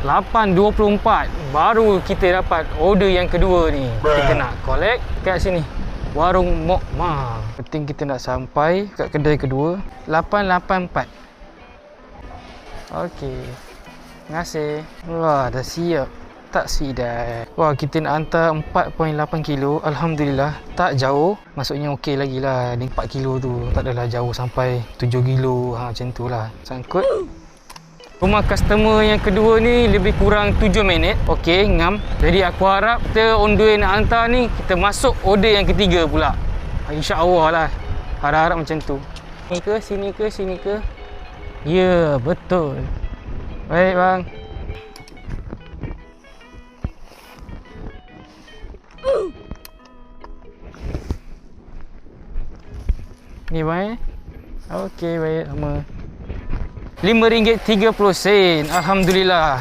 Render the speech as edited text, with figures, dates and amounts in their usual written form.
8.24 baru kita dapat order yang kedua ni. Kita nak collect kat sini, Warung Mok Ma. Penting kita nak sampai kat kedai kedua 884. Okey, terima kasih. Wah, dah siap. Tak sidai. Wah, kita nak hantar 4.8 kilo. Alhamdulillah, tak jauh. Maksudnya okey lagi lah. Ni 4 kilo tu tak adalah jauh sampai 7 kilo. Macam tu lah. Sangkut. Rumah customer yang kedua ni lebih kurang 7 minit. Okey, ngam. Jadi aku harap kita on the way nak hantar ni, kita masuk order yang ketiga pula. InsyaAllah lah. Harap-harap macam tu. Sini ke? Sini ke? Sini ke? Ya, betul. Baik bang. Ni bang. Okey, baik. Sama. RM5.30. Alhamdulillah.